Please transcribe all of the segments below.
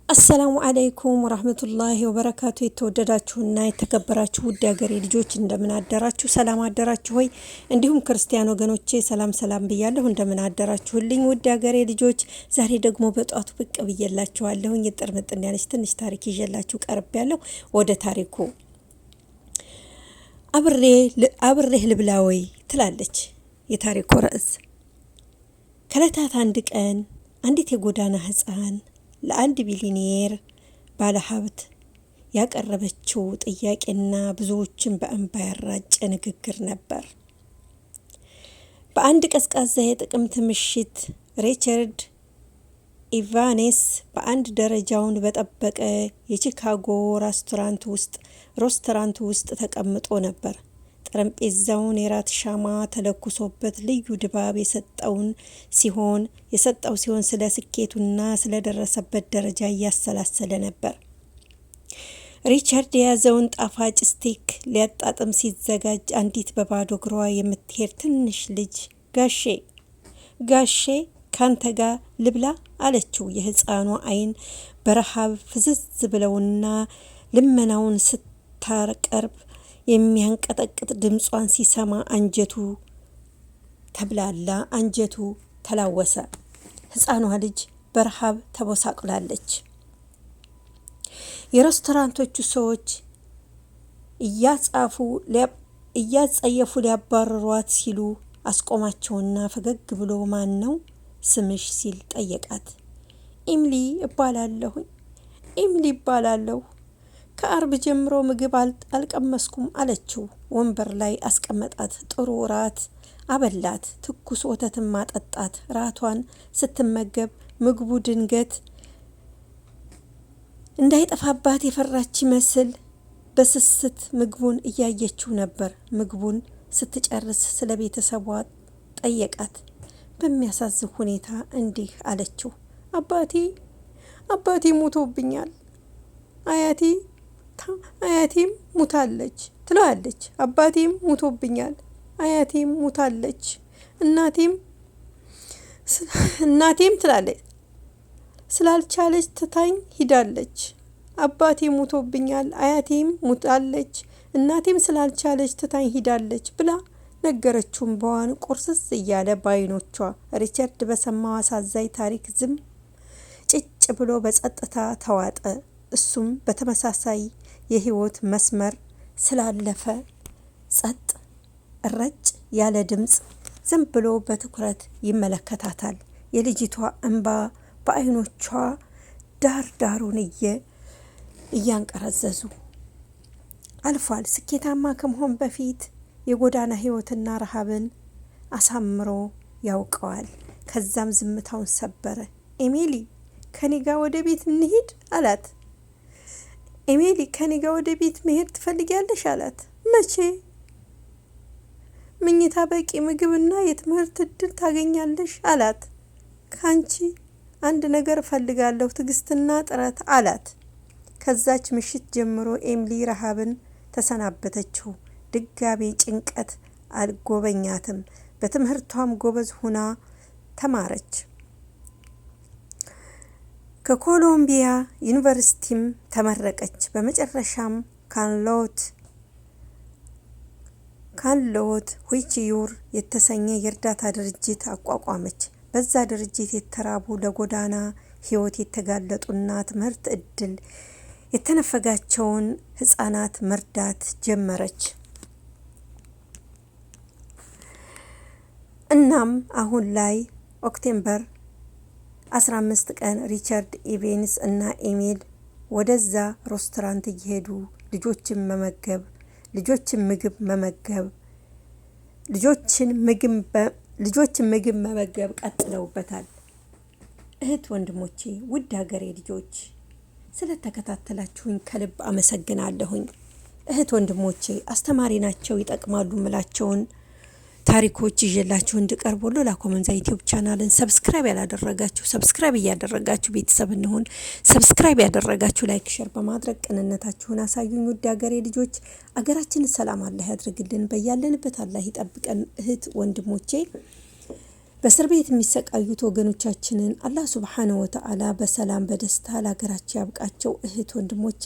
አሰላሙ አለይኩም ወራህመቱላሂ ወበረካቱ። የተወደዳችሁና የተከበራችሁ ውድ ሀገሬ ልጆች እንደምን አደራችሁ? ሰላም አደራችሁ ሆይ? እንዲሁም ክርስቲያን ወገኖቼ ሰላም ብያለሁ። እንደምን አደራችሁልኝ ውድ ሀገሬ ልጆች? ዛሬ ደግሞ በጧቱ ብቅ ብዬላችኋለሁ። የጥርምጥን ያለች ትንሽ ታሪክ ይዤላችሁ ቀርቤያለሁ። ወደ ታሪኩ አብሬህ ልብላ ወይ ትላለች የታሪኩ ርዕስ። ከዕለታት አንድ ቀን አንዲት የጎዳና ህፃን ለአንድ ቢሊኒየር ባለሀብት ያቀረበችው ጥያቄና ብዙዎችን በእንባ ያራጨ ንግግር ነበር። በአንድ ቀዝቃዛ የጥቅምት ምሽት ሪቻርድ ኢቫንስ በአንድ ደረጃውን በጠበቀ የቺካጎ ሬስቶራንት ውስጥ ተቀምጦ ነበር። ጠረጴዛውን የራት ሻማ ተለኩሶበት ልዩ ድባብ የሰጠው ሲሆን ስለ ስኬቱና ስለደረሰበት ደረጃ እያሰላሰለ ነበር። ሪቻርድ የያዘውን ጣፋጭ ስቴክ ሊያጣጥም ሲዘጋጅ አንዲት በባዶ እግሯ የምትሄድ ትንሽ ልጅ ጋሼ ካንተ ጋር ልብላ አለችው። የህፃኗ አይን በረሃብ ፍዝዝ ብለውና ልመናውን ስታቀርብ የሚያንቀጠቅጥ ድምጿን ሲሰማ አንጀቱ ተብላላ፣ አንጀቱ ተላወሰ። ህፃኗ ልጅ በረሃብ ተቦሳቅላለች። የሬስቶራንቶቹ ሰዎች እያጸየፉ ሊያባርሯት ሲሉ አስቆማቸውና ፈገግ ብሎ ማን ነው ስምሽ ሲል ጠየቃት። ኢምሊ ይባላለሁ። ከአርብ ጀምሮ ምግብ አልቀመስኩም አለችው። ወንበር ላይ አስቀመጣት። ጥሩ ራት አበላት። ትኩስ ወተትም ማጠጣት። ራቷን ስትመገብ ምግቡ ድንገት እንዳይጠፋባት የፈራች ይመስል በስስት ምግቡን እያየችው ነበር። ምግቡን ስትጨርስ ስለ ቤተሰቧ ጠየቃት። በሚያሳዝን ሁኔታ እንዲህ አለችው። አባቴ ሞቶብኛል። አያቴም ሙታለች ትለዋለች። አባቴም ሙቶብኛል፣ አያቴም ሙታለች፣ እናቴም ትላለች ስላልቻለች ትታኝ ሂዳለች። አባቴ ሙቶብኛል፣ አያቴም ሙታለች፣ እናቴም ስላልቻለች ትታኝ ሂዳለች ብላ ነገረችውም። በዋን ቁርስስ እያለ ባይኖቿ ሪቻርድ በሰማው አሳዛኝ ታሪክ ዝም ጭጭ ብሎ በጸጥታ ተዋጠ። እሱም በተመሳሳይ የህይወት መስመር ስላለፈ ጸጥ ረጭ ያለ ድምፅ ዝም ብሎ በትኩረት ይመለከታታል። የልጅቷ እንባ በአይኖቿ ዳሩን እያንቀረዘዙ አልፏል። ስኬታማ ከመሆን በፊት የጎዳና ህይወትና ረሃብን አሳምሮ ያውቀዋል። ከዛም ዝምታውን ሰበረ። ኤሚሊ ከኔ ጋር ወደ ቤት እንሂድ አላት። ኤሚሊ ከኔ ጋር ወደ ቤት መሄድ ትፈልጊያለሽ አላት። መቼ? ምኝታ፣ በቂ ምግብና የትምህርት እድል ታገኛለሽ አላት። ካንቺ አንድ ነገር እፈልጋለሁ፣ ትዕግስትና ጥረት አላት። ከዛች ምሽት ጀምሮ ኤሚሊ ረሃብን ተሰናበተችው። ድጋሜ ጭንቀት አልጎበኛትም። በትምህርቷም ጎበዝ ሁና ተማረች። ከኮሎምቢያ ዩኒቨርሲቲም ተመረቀች። በመጨረሻም ካንሎት ዊችዩር የተሰኘ የእርዳታ ድርጅት አቋቋመች። በዛ ድርጅት የተራቡ ለጎዳና ህይወት የተጋለጡና ትምህርት እድል የተነፈጋቸውን ህጻናት መርዳት ጀመረች። እናም አሁን ላይ ኦክቶበር 15 ቀን ሪቻርድ ኢቫንስ እና ኤሚል ወደዛ ሬስቶራንት እየሄዱ ልጆችን ምግብ መመገብ ቀጥለውበታል። እህት ወንድሞቼ፣ ውድ ሀገሬ ልጆች ስለተከታተላችሁኝ ከልብ አመሰግናለሁኝ። እህት ወንድሞቼ፣ አስተማሪ ናቸው ይጠቅማሉ ምላቸውን ታሪኮች ይዤላችሁ እንድቀርብ ሁሉ ላኮመንዛ ዩቲዩብ ቻናልን ሰብስክራይብ ያላደረጋችሁ ሰብስክራይብ እያደረጋችሁ ቤተሰብ እንሁን። ሰብስክራይብ ያደረጋችሁ ላይክ ሼር በማድረግ ቅንነታችሁን አሳዩኝ። ውድ ሀገሬ ልጆች፣ አገራችንን ሰላም አላህ ያድርግልን። በያለንበት አላህ ይጠብቀን። እህት ወንድሞቼ በእስር ቤት የሚሰቃዩት ወገኖቻችንን አላህ ሱብሓነሁ ወተዓላ በሰላም በደስታ ለሀገራቸው ያብቃቸው። እህት ወንድሞቼ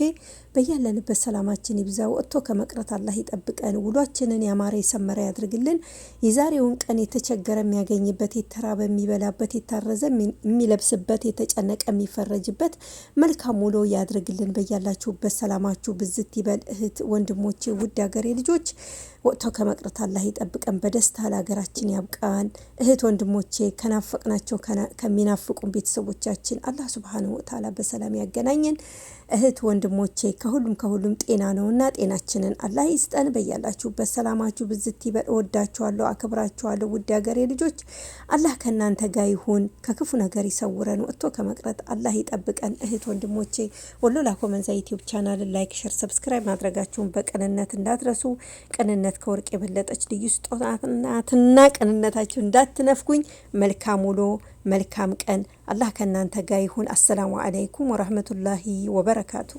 በያለንበት ሰላማችን ይብዛ። ወጥቶ ከመቅረት አላህ ይጠብቀን። ውሏችንን ያማረ የሰመረ ያድርግልን። የዛሬውን ቀን የተቸገረ የሚያገኝበት፣ የተራበ የሚበላበት፣ የታረዘ የሚለብስበት፣ የተጨነቀ የሚፈረጅበት መልካም ውሎ ያድርግልን። በያላችሁበት ሰላማችሁ ብዝት ይበል። እህት ወንድሞቼ፣ ውድ ሀገሬ ልጆች ወጥቶ ከመቅረት አላህ ይጠብቀን። በደስታ ለሀገራችን ያብቃን። እህት ወንድሞቼ ከናፈቅናቸው ከሚናፍቁን ቤተሰቦቻችን አላህ ሱብሓነሁ ወተዓላ በሰላም ያገናኘን። እህት ወንድሞቼ ከሁሉም ጤና ነውና ጤናችንን አላህ ይስጠን። በያላችሁበት ሰላማችሁ ብዝት ይበል። እወዳችኋለሁ፣ አክብራችኋለሁ። ውድ ሀገሬ ልጆች አላህ ከእናንተ ጋር ይሁን፣ ከክፉ ነገር ይሰውረን፣ ወጥቶ ከመቅረት አላህ ይጠብቀን። እህት ወንድሞቼ ወሎ ላኮመንዛ ዩቲዩብ ቻናል ላይክ፣ ሸር፣ ሰብስክራይብ ማድረጋችሁን በቅንነት እንዳትረሱ። ቅንነት ከወርቅ የበለጠች ልዩ ስጦታ ናትና ቅንነታችሁ እንዳትነፍጉኝ። መልካም ውሎ መልካም ቀን። አላህ ከእናንተ ጋር ይሁን። አሰላሙ አለይኩም ወራህመቱላሂ ወበረካቱ።